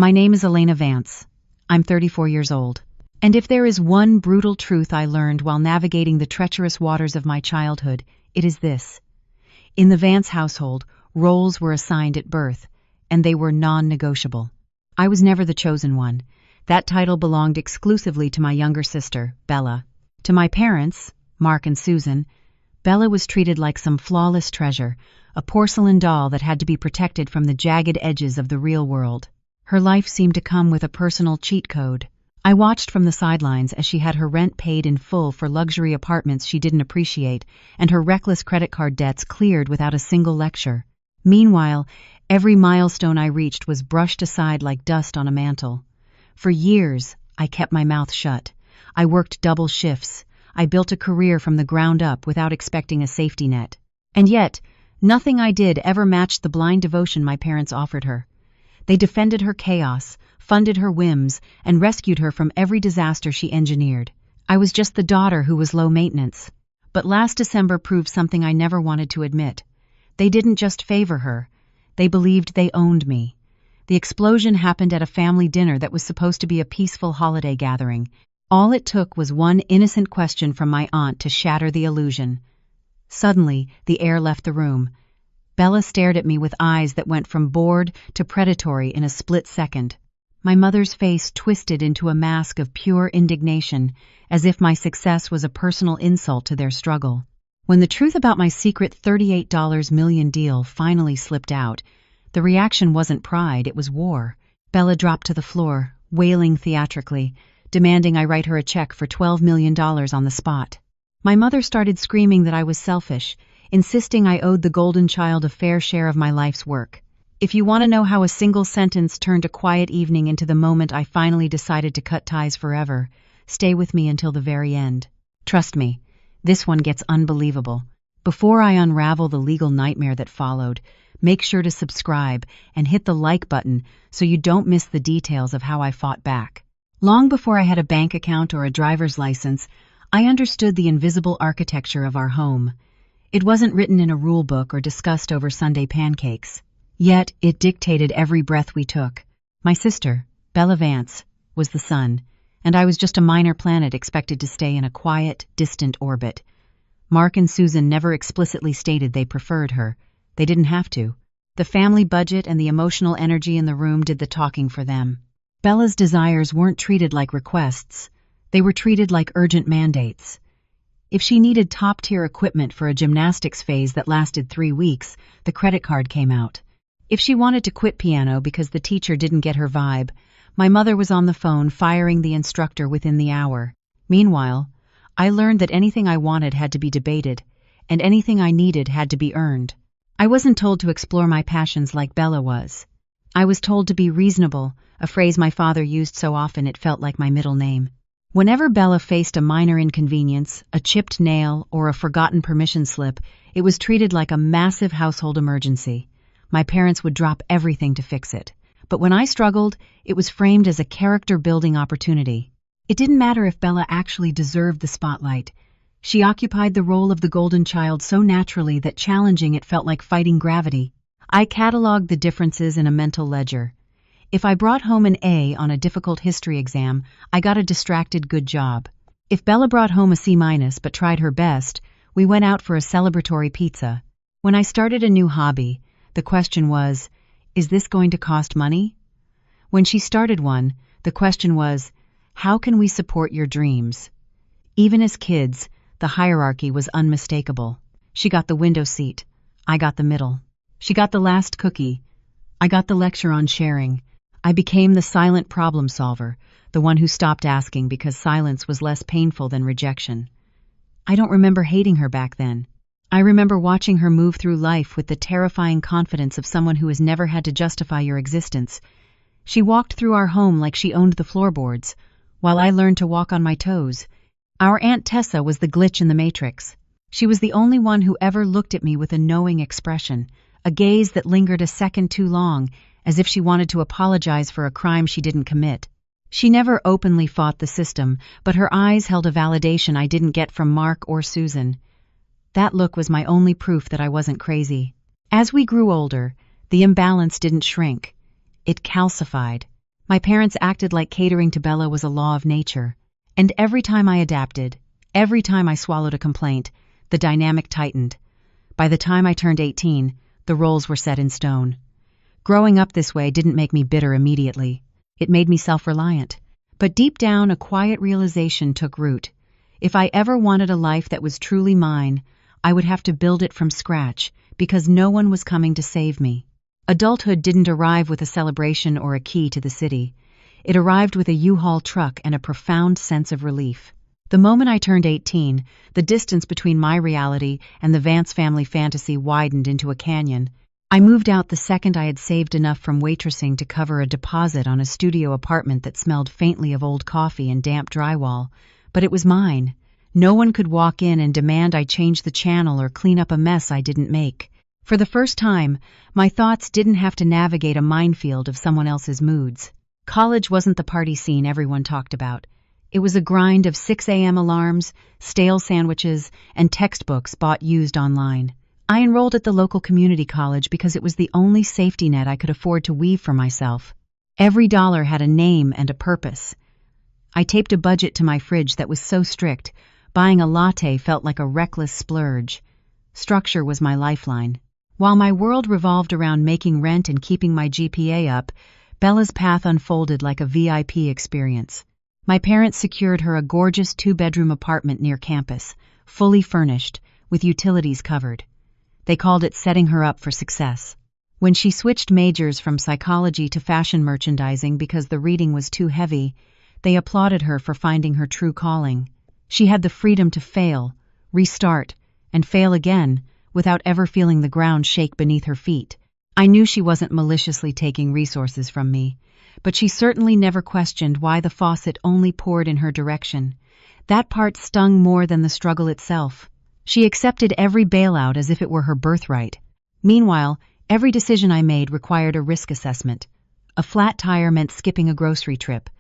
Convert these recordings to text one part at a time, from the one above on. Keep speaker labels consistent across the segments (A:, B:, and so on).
A: My name is Elena Vance. I'm 34 years old. And if there is one brutal truth I learned while navigating the treacherous waters of my childhood, it is this. In the Vance household, roles were assigned at birth, and they were non-negotiable. I was never the chosen one. That title belonged exclusively to my younger sister, Bella. To my parents, Mark and Susan, Bella was treated like some flawless treasure, a porcelain doll that had to be protected from the jagged edges of the real world. Her life seemed to come with a personal cheat code. I watched from the sidelines as she had her rent paid in full for luxury apartments she didn't appreciate, and her reckless credit card debts cleared without a single lecture. Meanwhile, every milestone I reached was brushed aside like dust on a mantle. For years, I kept my mouth shut. I worked double shifts. I built a career from the ground up without expecting a safety net. And yet, nothing I did ever matched the blind devotion my parents offered her. They defended her chaos, funded her whims, and rescued her from every disaster she engineered. I was just the daughter who was low maintenance. But last December proved something I never wanted to admit. They didn't just favor her. They believed they owned me. The explosion happened at a family dinner that was supposed to be a peaceful holiday gathering. All it took was one innocent question from my aunt to shatter the illusion. Suddenly, the air left the room. Bella stared at me with eyes that went from bored to predatory in a split second. My mother's face twisted into a mask of pure indignation, as if my success was a personal insult to their struggle. When the truth about my secret $38 million deal finally slipped out, the reaction wasn't pride, it was war. Bella dropped to the floor, wailing theatrically, demanding I write her a check for $12 million on the spot. My mother started screaming that I was selfish, insisting I owed the golden child a fair share of my life's work. If you want to know how a single sentence turned a quiet evening into the moment I finally decided to cut ties forever, stay with me until the very end. Trust me, this one gets unbelievable. Before I unravel the legal nightmare that followed, make sure to subscribe and hit the like button so you don't miss the details of how I fought back. Long before I had a bank account or a driver's license, I understood the invisible architecture of our home. It wasn't written in a rule book or discussed over Sunday pancakes. Yet, it dictated every breath we took. My sister, Bella Vance, was the sun, and I was just a minor planet expected to stay in a quiet, distant orbit. Mark and Susan never explicitly stated they preferred her. They didn't have to. The family budget and the emotional energy in the room did the talking for them. Bella's desires weren't treated like requests. They were treated like urgent mandates. If she needed top-tier equipment for a gymnastics phase that lasted 3 weeks, the credit card came out. If she wanted to quit piano because the teacher didn't get her vibe, my mother was on the phone firing the instructor within the hour. Meanwhile, I learned that anything I wanted had to be debated, and anything I needed had to be earned. I wasn't told to explore my passions like Bella was. I was told to be reasonable, a phrase my father used so often it felt like my middle name. Whenever Bella faced a minor inconvenience, a chipped nail, or a forgotten permission slip, it was treated like a massive household emergency. My parents would drop everything to fix it. But when I struggled, it was framed as a character-building opportunity. It didn't matter if Bella actually deserved the spotlight. She occupied the role of the golden child so naturally that challenging it felt like fighting gravity. I cataloged the differences in a mental ledger. If I brought home an A on a difficult history exam, I got a distracted good job. If Bella brought home a C- but tried her best, we went out for a celebratory pizza. When I started a new hobby, the question was, is this going to cost money? When she started one, the question was, how can we support your dreams? Even as kids, the hierarchy was unmistakable. She got the window seat. I got the middle. She got the last cookie. I got the lecture on sharing. I became the silent problem solver, the one who stopped asking because silence was less painful than rejection. I don't remember hating her back then. I remember watching her move through life with the terrifying confidence of someone who has never had to justify your existence. She walked through our home like she owned the floorboards, while I learned to walk on my toes. Our Aunt Tessa was the glitch in the matrix. She was the only one who ever looked at me with a knowing expression, a gaze that lingered a second too long, as if she wanted to apologize for a crime she didn't commit. She never openly fought the system, but her eyes held a validation I didn't get from Mark or Susan. That look was my only proof that I wasn't crazy. As we grew older, the imbalance didn't shrink. It calcified. My parents acted like catering to Bella was a law of nature. And every time I adapted, every time I swallowed a complaint, the dynamic tightened. By the time I turned 18, the roles were set in stone. Growing up this way didn't make me bitter immediately. It made me self-reliant. But deep down, a quiet realization took root. If I ever wanted a life that was truly mine, I would have to build it from scratch, because no one was coming to save me. Adulthood didn't arrive with a celebration or a key to the city. It arrived with a U-Haul truck and a profound sense of relief. The moment I turned 18, the distance between my reality and the Vance family fantasy widened into a canyon. I moved out the second I had saved enough from waitressing to cover a deposit on a studio apartment that smelled faintly of old coffee and damp drywall. But it was mine. No one could walk in and demand I change the channel or clean up a mess I didn't make. For the first time, my thoughts didn't have to navigate a minefield of someone else's moods. College wasn't the party scene everyone talked about. It was a grind of 6 a.m. alarms, stale sandwiches, and textbooks bought used online. I enrolled at the local community college because it was the only safety net I could afford to weave for myself. Every dollar had a name and a purpose. I taped a budget to my fridge that was so strict, buying a latte felt like a reckless splurge. Structure was my lifeline. While my world revolved around making rent and keeping my GPA up, Bella's path unfolded like a VIP experience. My parents secured her a gorgeous 2-bedroom apartment near campus, fully furnished, with utilities covered. They called it setting her up for success. When she switched majors from psychology to fashion merchandising because the reading was too heavy, they applauded her for finding her true calling. She had the freedom to fail, restart, and fail again without ever feeling the ground shake beneath her feet. I knew she wasn't maliciously taking resources from me, but she certainly never questioned why the faucet only poured in her direction. That part stung more than the struggle itself. She accepted every bailout as if it were her birthright. Meanwhile, every decision I made required a risk assessment. A flat tire meant skipping a grocery trip.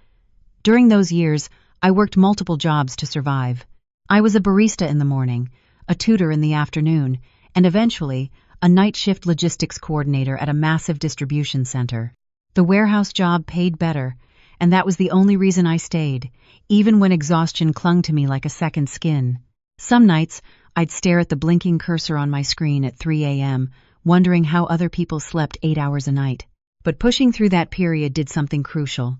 A: During those years, I worked multiple jobs to survive. I was a barista in the morning, a tutor in the afternoon, and eventually, a night shift logistics coordinator at a massive distribution center. The warehouse job paid better, and that was the only reason I stayed, even when exhaustion clung to me like a second skin. Some nights, I'd stare at the blinking cursor on my screen at 3 a.m., wondering how other people slept 8 hours a night. But pushing through that period did something crucial.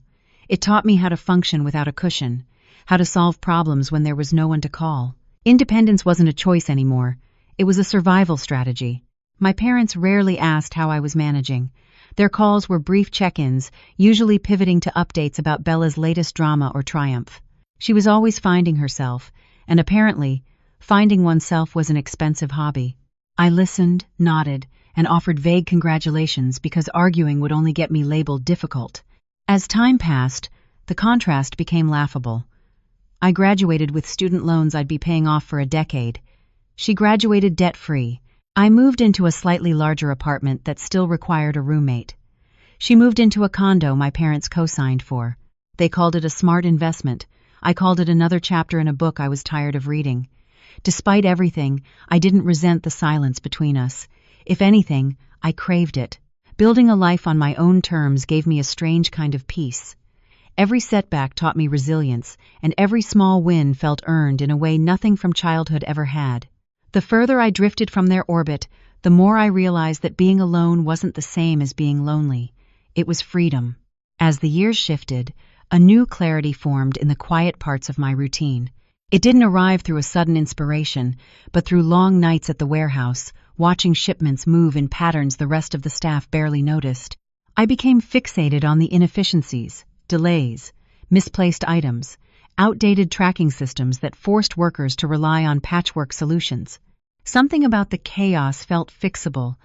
A: It taught me how to function without a cushion, how to solve problems when there was no one to call. Independence wasn't a choice anymore. It was a survival strategy. My parents rarely asked how I was managing. Their calls were brief check-ins, usually pivoting to updates about Bella's latest drama or triumph. She was always finding herself, and apparently, finding oneself was an expensive hobby. I listened, nodded, and offered vague congratulations because arguing would only get me labeled difficult. As time passed, the contrast became laughable. I graduated with student loans I'd be paying off for a decade. She graduated debt-free. I moved into a slightly larger apartment that still required a roommate. She moved into a condo my parents co-signed for. They called it a smart investment. I called it another chapter in a book I was tired of reading. Despite everything, I didn't resent the silence between us. If anything, I craved it. Building a life on my own terms gave me a strange kind of peace. Every setback taught me resilience, and every small win felt earned in a way nothing from childhood ever had. The further I drifted from their orbit, the more I realized that being alone wasn't the same as being lonely. It was freedom. As the years shifted, a new clarity formed in the quiet parts of my routine. It didn't arrive through a sudden inspiration, but through long nights at the warehouse, watching shipments move in patterns the rest of the staff barely noticed. I became fixated on the inefficiencies, delays, misplaced items, outdated tracking systems that forced workers to rely on patchwork solutions. Something about the chaos felt fixable,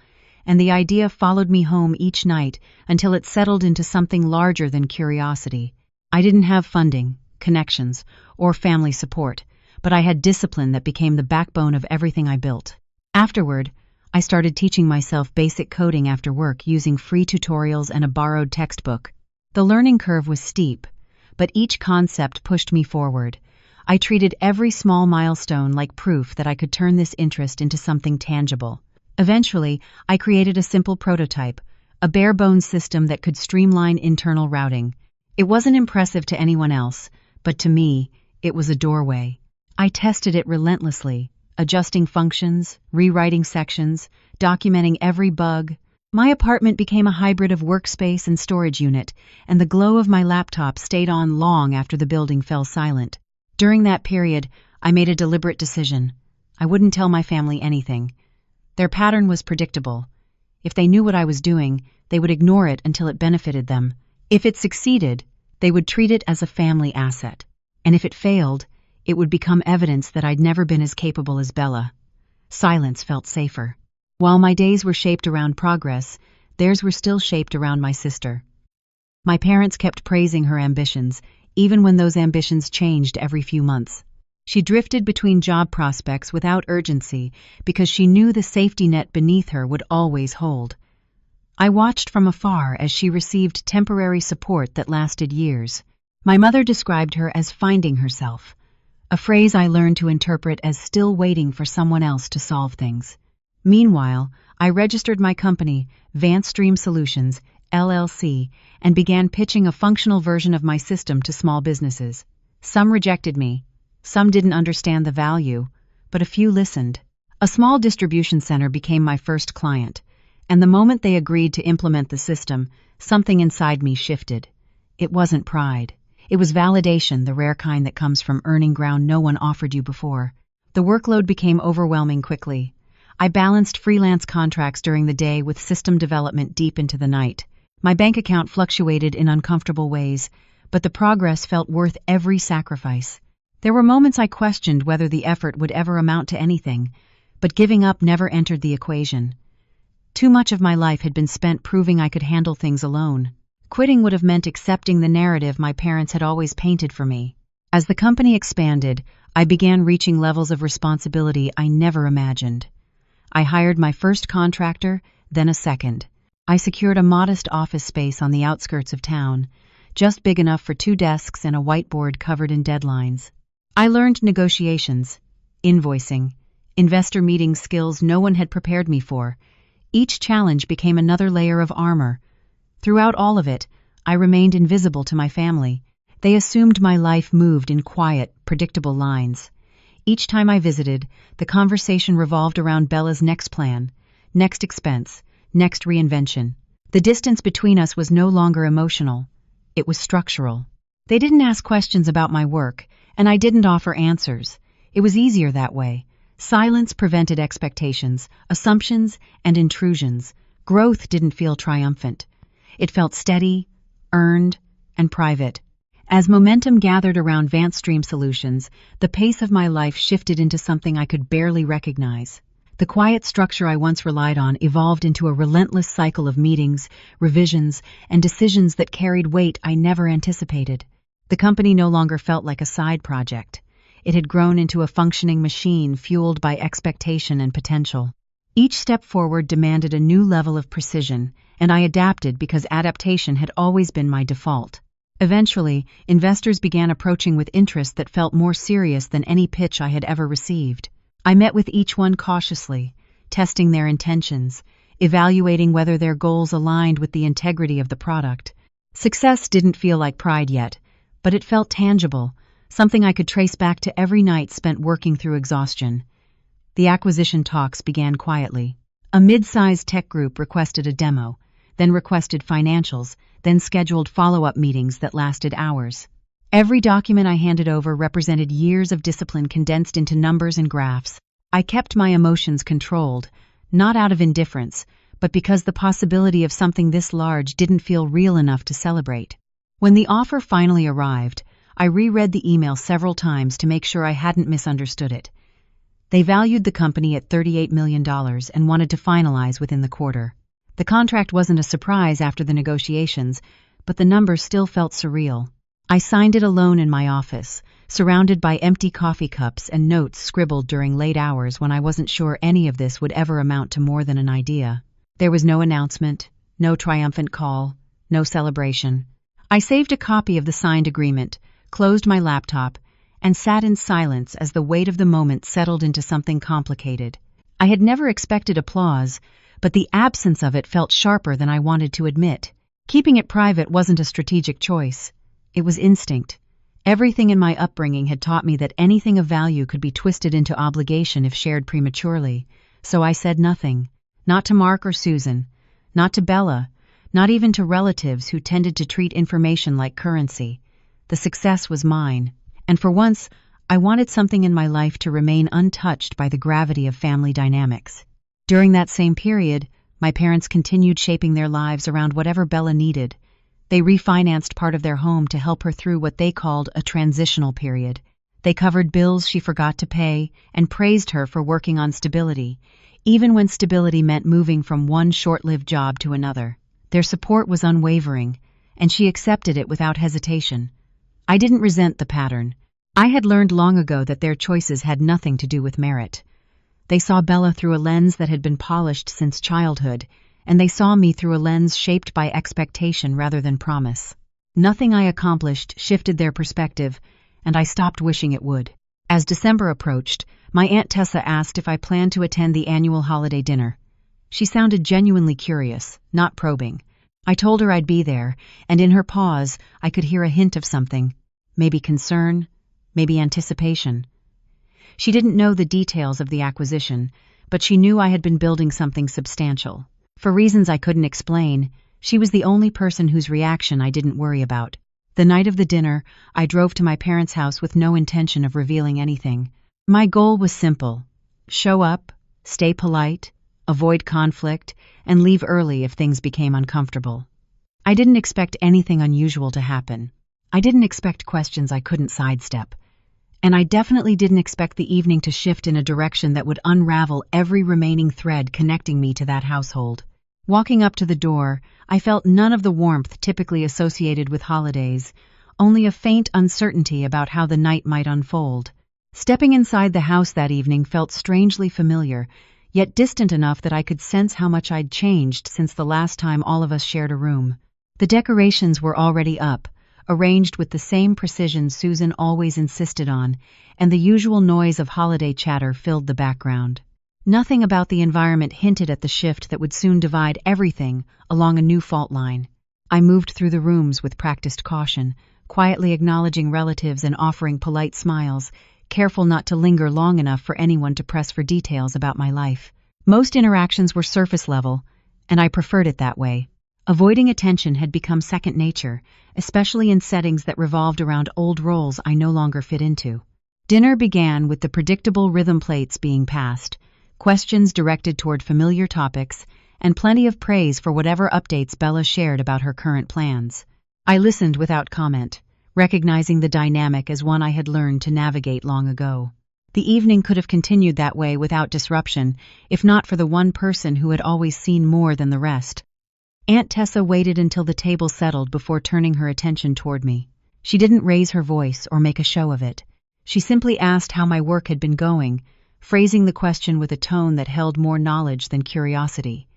A: and the idea followed me home each night until it settled into something larger than curiosity. I didn't have funding, connections, or family support, but I had discipline that became the backbone of everything I built. Afterward, I started teaching myself basic coding after work using free tutorials and a borrowed textbook. The learning curve was steep, but each concept pushed me forward. I treated every small milestone like proof that I could turn this interest into something tangible. Eventually, I created a simple prototype, a bare-bones system that could streamline internal routing. It wasn't impressive to anyone else, but to me, it was a doorway. I tested it relentlessly, adjusting functions, rewriting sections, documenting every bug. My apartment became a hybrid of workspace and storage unit, and the glow of my laptop stayed on long after the building fell silent. During that period, I made a deliberate decision. I wouldn't tell my family anything. Their pattern was predictable. If they knew what I was doing, they would ignore it until it benefited them. If it succeeded, they would treat it as a family asset. And if it failed, it would become evidence that I'd never been as capable as Bella. Silence felt safer. While my days were shaped around progress, theirs were still shaped around my sister. My parents kept praising her ambitions, even when those ambitions changed every few months. She drifted between job prospects without urgency because she knew the safety net beneath her would always hold. I watched from afar as she received temporary support that lasted years. My mother described her as finding herself, a phrase I learned to interpret as still waiting for someone else to solve things. Meanwhile, I registered my company, VanStream Solutions, LLC, and began pitching a functional version of my system to small businesses. Some rejected me. Some didn't understand the value, but a few listened. A small distribution center became my first client, and the moment they agreed to implement the system, something inside me shifted. It wasn't pride. It was validation, the rare kind that comes from earning ground no one offered you before. The workload became overwhelming quickly. I balanced freelance contracts during the day with system development deep into the night. My bank account fluctuated in uncomfortable ways, but the progress felt worth every sacrifice. There were moments I questioned whether the effort would ever amount to anything, but giving up never entered the equation. Too much of my life had been spent proving I could handle things alone. Quitting would have meant accepting the narrative my parents had always painted for me. As the company expanded, I began reaching levels of responsibility I never imagined. I hired my first contractor, then a second. I secured a modest office space on the outskirts of town, just big enough for 2 desks and a whiteboard covered in deadlines. I learned negotiations, invoicing, investor meeting skills no one had prepared me for. Each challenge became another layer of armor. Throughout all of it, I remained invisible to my family. They assumed my life moved in quiet, predictable lines. Each time I visited, the conversation revolved around Bella's next plan, next expense, next reinvention. The distance between us was no longer emotional. It was structural. They didn't ask questions about my work, and I didn't offer answers. It was easier that way. Silence prevented expectations, assumptions, and intrusions. Growth didn't feel triumphant. It felt steady, earned, and private. As momentum gathered around VanStream Solutions, the pace of my life shifted into something I could barely recognize. The quiet structure I once relied on evolved into a relentless cycle of meetings, revisions, and decisions that carried weight I never anticipated. The company no longer felt like a side project. It had grown into a functioning machine fueled by expectation and potential. Each step forward demanded a new level of precision, and I adapted because adaptation had always been my default. Eventually, investors began approaching with interest that felt more serious than any pitch I had ever received. I met with each one cautiously, testing their intentions, evaluating whether their goals aligned with the integrity of the product. Success didn't feel like pride yet, but it felt tangible, something I could trace back to every night spent working through exhaustion. The acquisition talks began quietly. A mid-sized tech group requested a demo, then requested financials, then scheduled follow-up meetings that lasted hours. Every document I handed over represented years of discipline condensed into numbers and graphs. I kept my emotions controlled, not out of indifference, but because the possibility of something this large didn't feel real enough to celebrate. When the offer finally arrived, I reread the email several times to make sure I hadn't misunderstood it. They valued the company at $38 million and wanted to finalize within the quarter. The contract wasn't a surprise after the negotiations, but the number still felt surreal. I signed it alone in my office, surrounded by empty coffee cups and notes scribbled during late hours when I wasn't sure any of this would ever amount to more than an idea. There was no announcement, no triumphant call, no celebration. I saved a copy of the signed agreement, closed my laptop, and sat in silence as the weight of the moment settled into something complicated. I had never expected applause, but the absence of it felt sharper than I wanted to admit. Keeping it private wasn't a strategic choice. It was instinct. Everything in my upbringing had taught me that anything of value could be twisted into obligation if shared prematurely, so I said nothing. Not to Mark or Susan, not to Bella, not even to relatives who tended to treat information like currency. The success was mine, and for once, I wanted something in my life to remain untouched by the gravity of family dynamics. During that same period, my parents continued shaping their lives around whatever Bella needed. They refinanced part of their home to help her through what they called a transitional period. They covered bills she forgot to pay and praised her for working on stability, even when stability meant moving from one short-lived job to another. Their support was unwavering, and she accepted it without hesitation. I didn't resent the pattern. I had learned long ago that their choices had nothing to do with merit. They saw Bella through a lens that had been polished since childhood, and they saw me through a lens shaped by expectation rather than promise. Nothing I accomplished shifted their perspective, and I stopped wishing it would. As December approached, my Aunt Tessa asked if I planned to attend the annual holiday dinner. She sounded genuinely curious, not probing. I told her I'd be there, and in her pause, I could hear a hint of something. Maybe concern, maybe anticipation. She didn't know the details of the acquisition, but she knew I had been building something substantial. For reasons I couldn't explain, she was the only person whose reaction I didn't worry about. The night of the dinner, I drove to my parents' house with no intention of revealing anything. My goal was simple: show up, stay polite, avoid conflict, and leave early if things became uncomfortable. I didn't expect anything unusual to happen. I didn't expect questions I couldn't sidestep. And I definitely didn't expect the evening to shift in a direction that would unravel every remaining thread connecting me to that household. Walking up to the door, I felt none of the warmth typically associated with holidays, only a faint uncertainty about how the night might unfold. Stepping inside the house that evening felt strangely familiar, yet distant enough that I could sense how much I'd changed since the last time all of us shared a room. The decorations were already up, arranged with the same precision Susan always insisted on, and the usual noise of holiday chatter filled the background. Nothing about the environment hinted at the shift that would soon divide everything along a new fault line. I moved through the rooms with practiced caution, quietly acknowledging relatives and offering polite smiles, careful not to linger long enough for anyone to press for details about my life. Most interactions were surface level, and I preferred it that way. Avoiding attention had become second nature, especially in settings that revolved around old roles I no longer fit into. Dinner began with the predictable rhythm plates being passed, questions directed toward familiar topics, and plenty of praise for whatever updates Bella shared about her current plans. I listened without comment, recognizing the dynamic as one I had learned to navigate long ago. The evening could have continued that way without disruption, if not for the one person who had always seen more than the rest. Aunt Tessa waited until the table settled before turning her attention toward me. She didn't raise her voice or make a show of it. She simply asked how my work had been going, phrasing the question with a tone that held more knowledge than curiosity.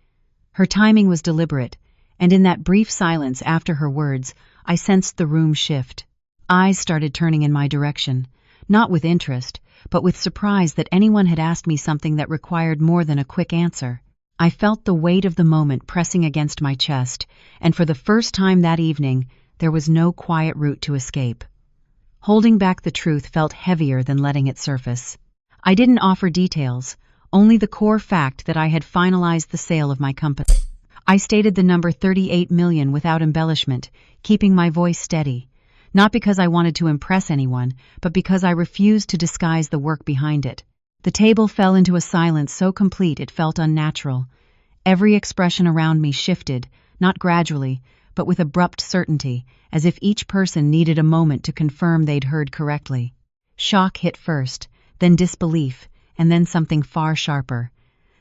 A: Her timing was deliberate, and in that brief silence after her words, I sensed the room shift. Eyes started turning in my direction, not with interest, but with surprise that anyone had asked me something that required more than a quick answer. I felt the weight of the moment pressing against my chest, and for the first time that evening, there was no quiet route to escape. Holding back the truth felt heavier than letting it surface. I didn't offer details, only the core fact that I had finalized the sale of my company. I stated the number 38 million without embellishment, keeping my voice steady, not because I wanted to impress anyone, but because I refused to disguise the work behind it. The table fell into a silence so complete it felt unnatural. Every expression around me shifted, not gradually, but with abrupt certainty, as if each person needed a moment to confirm they'd heard correctly. Shock hit first, then disbelief, and then something far sharper.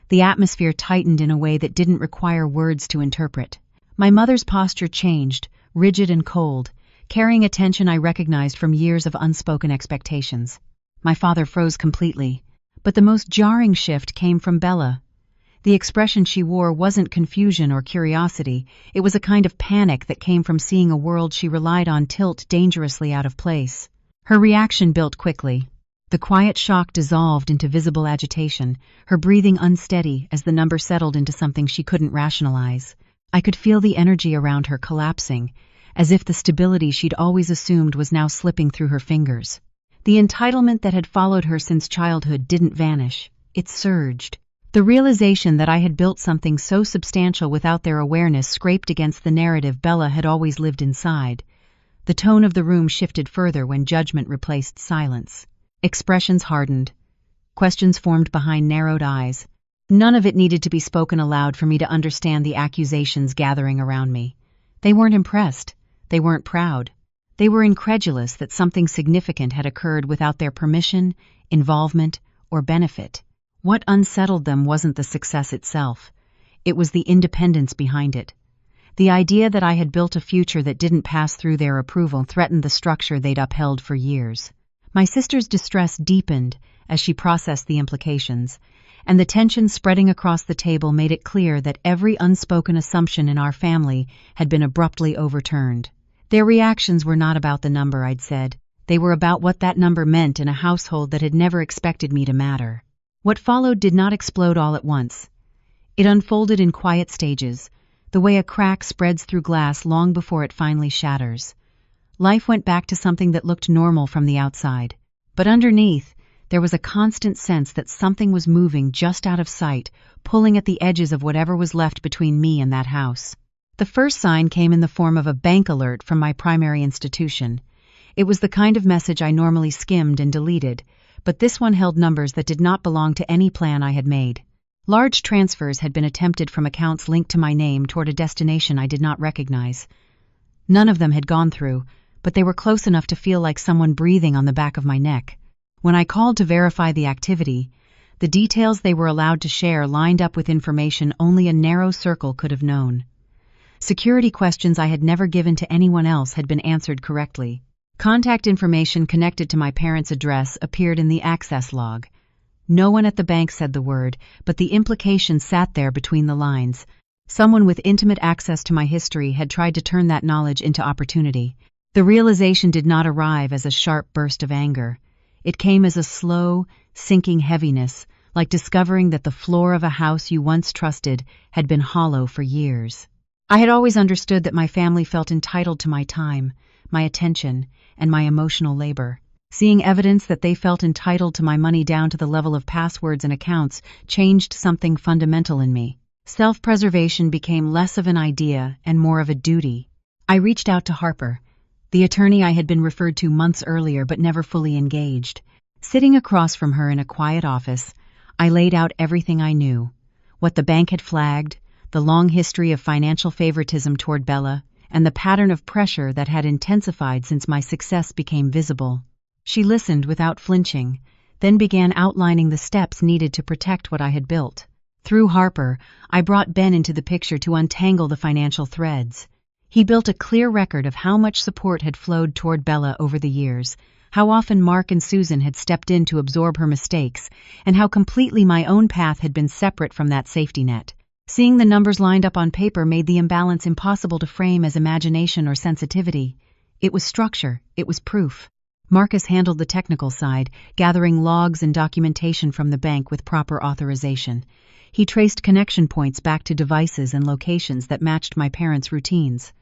A: The atmosphere tightened in a way that didn't require words to interpret. My mother's posture changed, rigid and cold, carrying a tension I recognized from years of unspoken expectations. My father froze completely. But the most jarring shift came from Bella. The expression she wore wasn't confusion or curiosity, it was a kind of panic that came from seeing a world she relied on tilt dangerously out of place. Her reaction built quickly. The quiet shock dissolved into visible agitation, her breathing unsteady as the number settled into something she couldn't rationalize. I could feel the energy around her collapsing, as if the stability she'd always assumed was now slipping through her fingers. The entitlement that had followed her since childhood didn't vanish. It surged. The realization that I had built something so substantial without their awareness scraped against the narrative Bella had always lived inside. The tone of the room shifted further when judgment replaced silence. Expressions hardened. Questions formed behind narrowed eyes. None of it needed to be spoken aloud for me to understand the accusations gathering around me. They weren't impressed. They weren't proud. They were incredulous that something significant had occurred without their permission, involvement, or benefit. What unsettled them wasn't the success itself. It was the independence behind it. The idea that I had built a future that didn't pass through their approval threatened the structure they'd upheld for years. My sister's distress deepened as she processed the implications, and the tension spreading across the table made it clear that every unspoken assumption in our family had been abruptly overturned. Their reactions were not about the number I'd said. They were about what that number meant in a household that had never expected me to matter. What followed did not explode all at once. It unfolded in quiet stages, the way a crack spreads through glass long before it finally shatters. Life went back to something that looked normal from the outside. But underneath, there was a constant sense that something was moving just out of sight, pulling at the edges of whatever was left between me and that house. The first sign came in the form of a bank alert from my primary institution. It was the kind of message I normally skimmed and deleted, but this one held numbers that did not belong to any plan I had made. Large transfers had been attempted from accounts linked to my name toward a destination I did not recognize. None of them had gone through, but they were close enough to feel like someone breathing on the back of my neck. When I called to verify the activity, the details they were allowed to share lined up with information only a narrow circle could have known. Security questions I had never given to anyone else had been answered correctly. Contact information connected to my parents' address appeared in the access log. No one at the bank said the word, but the implication sat there between the lines. Someone with intimate access to my history had tried to turn that knowledge into opportunity. The realization did not arrive as a sharp burst of anger. It came as a slow, sinking heaviness, like discovering that the floor of a house you once trusted had been hollow for years. I had always understood that my family felt entitled to my time, my attention, and my emotional labor. Seeing evidence that they felt entitled to my money down to the level of passwords and accounts changed something fundamental in me. Self-preservation became less of an idea and more of a duty. I reached out to Harper, the attorney I had been referred to months earlier but never fully engaged. Sitting across from her in a quiet office, I laid out everything I knew: what the bank had flagged, the long history of financial favoritism toward Bella, and the pattern of pressure that had intensified since my success became visible. She listened without flinching, then began outlining the steps needed to protect what I had built. Through Harper, I brought Ben into the picture to untangle the financial threads. He built a clear record of how much support had flowed toward Bella over the years, how often Mark and Susan had stepped in to absorb her mistakes, and how completely my own path had been separate from that safety net. Seeing the numbers lined up on paper made the imbalance impossible to frame as imagination or sensitivity. It was structure, it was proof. Marcus handled the technical side, gathering logs and documentation from the bank with proper authorization. He traced connection points back to devices and locations that matched my parents' routines.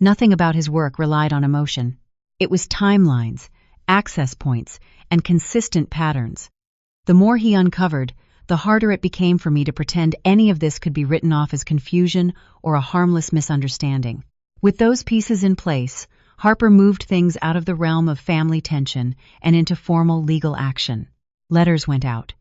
A: Nothing about his work relied on emotion. It was timelines, access points, and consistent patterns. The more he uncovered, the harder it became for me to pretend any of this could be written off as confusion or a harmless misunderstanding. With those pieces in place, Harper moved things out of the realm of family tension and into formal legal action. Letters went out.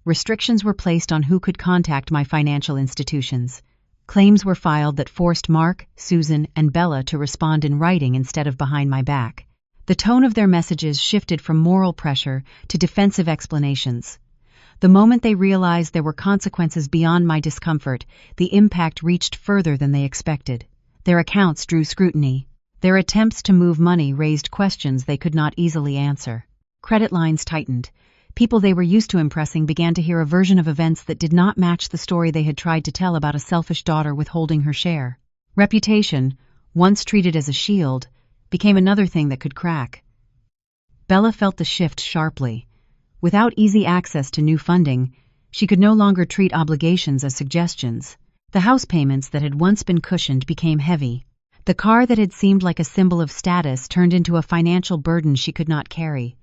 A: Restrictions were placed on who could contact my financial institutions. Claims were filed that forced Mark, Susan, and Bella to respond in writing instead of behind my back. The tone of their messages shifted from moral pressure to defensive explanations. The moment they realized there were consequences beyond my discomfort, the impact reached further than they expected. Their accounts drew scrutiny. Their attempts to move money raised questions they could not easily answer. Credit lines tightened. People they were used to impressing began to hear a version of events that did not match the story they had tried to tell about a selfish daughter withholding her share. Reputation, once treated as a shield, became another thing that could crack. Bella felt the shift sharply. Without easy access to new funding, she could no longer treat obligations as suggestions. The house payments that had once been cushioned became heavy. The car that had seemed like a symbol of status turned into a financial burden she could not carry.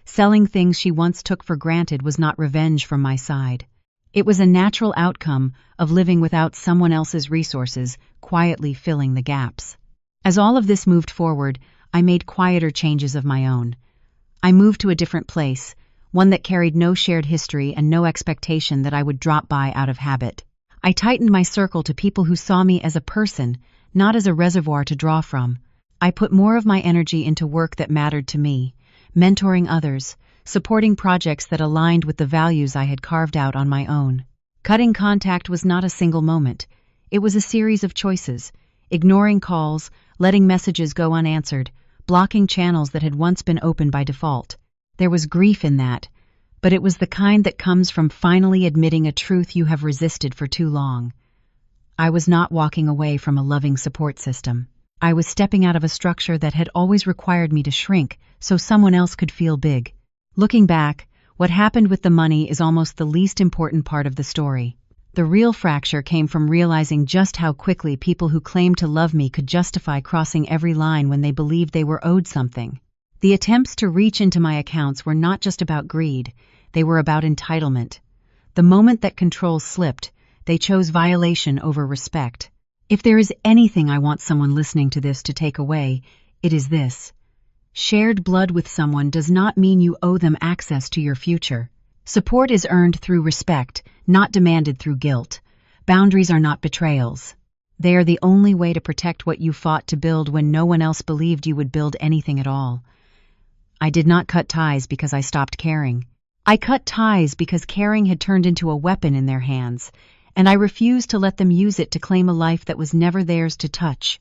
A: Selling things she once took for granted was not revenge from my side. It was a natural outcome of living without someone else's resources, quietly filling the gaps. As all of this moved forward, I made quieter changes of my own. I moved to a different place, one that carried no shared history and no expectation that I would drop by out of habit. I tightened my circle to people who saw me as a person, not as a reservoir to draw from. I put more of my energy into work that mattered to me, mentoring others, supporting projects that aligned with the values I had carved out on my own. Cutting contact was not a single moment. It was a series of choices, ignoring calls, letting messages go unanswered, blocking channels that had once been open by default. There was grief in that, but it was the kind that comes from finally admitting a truth you have resisted for too long. I was not walking away from a loving support system. I was stepping out of a structure that had always required me to shrink so someone else could feel big. Looking back, what happened with the money is almost the least important part of the story. The real fracture came from realizing just how quickly people who claimed to love me could justify crossing every line when they believed they were owed something. The attempts to reach into my accounts were not just about greed, they were about entitlement. The moment that control slipped, they chose violation over respect. If there is anything I want someone listening to this to take away, it is this. Shared blood with someone does not mean you owe them access to your future. Support is earned through respect, not demanded through guilt. Boundaries are not betrayals. They are the only way to protect what you fought to build when no one else believed you would build anything at all. I did not cut ties because I stopped caring. I cut ties because caring had turned into a weapon in their hands, and I refused to let them use it to claim a life that was never theirs to touch.